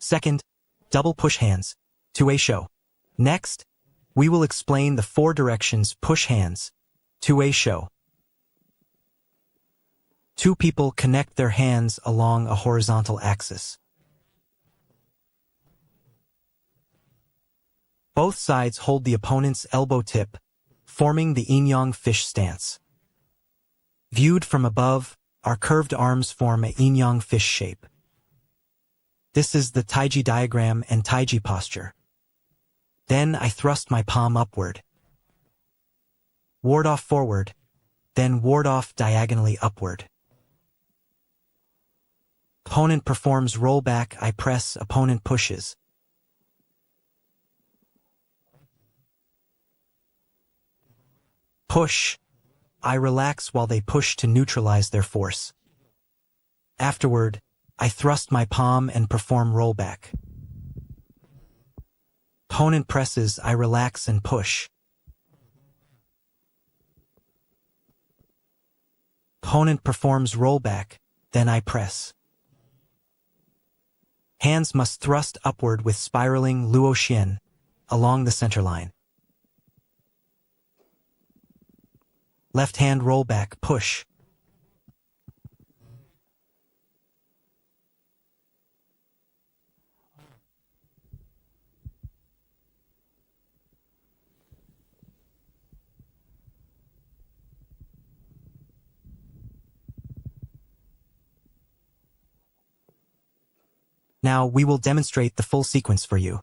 Second, double push hands, two-way Shou. Next, we will explain the 4 directions push hands, two-way Shou. 2 people connect their hands along a horizontal axis. Both sides hold the opponent's elbow tip, forming the yin-yang fish stance. Viewed from above, our curved arms form a yin-yang fish shape. This is the Taiji diagram and Taiji posture. Then I thrust my palm upward. Ward off forward, then ward off diagonally upward. Opponent performs rollback, I press, opponent pushes. Push, I relax while they push to neutralize their force. Afterward, I thrust my palm and perform rollback. Opponent presses, I relax and push. Opponent performs rollback, then I press. Hands must thrust upward with spiraling luo xian along the center line. Left hand rollback, push. Now we will demonstrate the full sequence for you.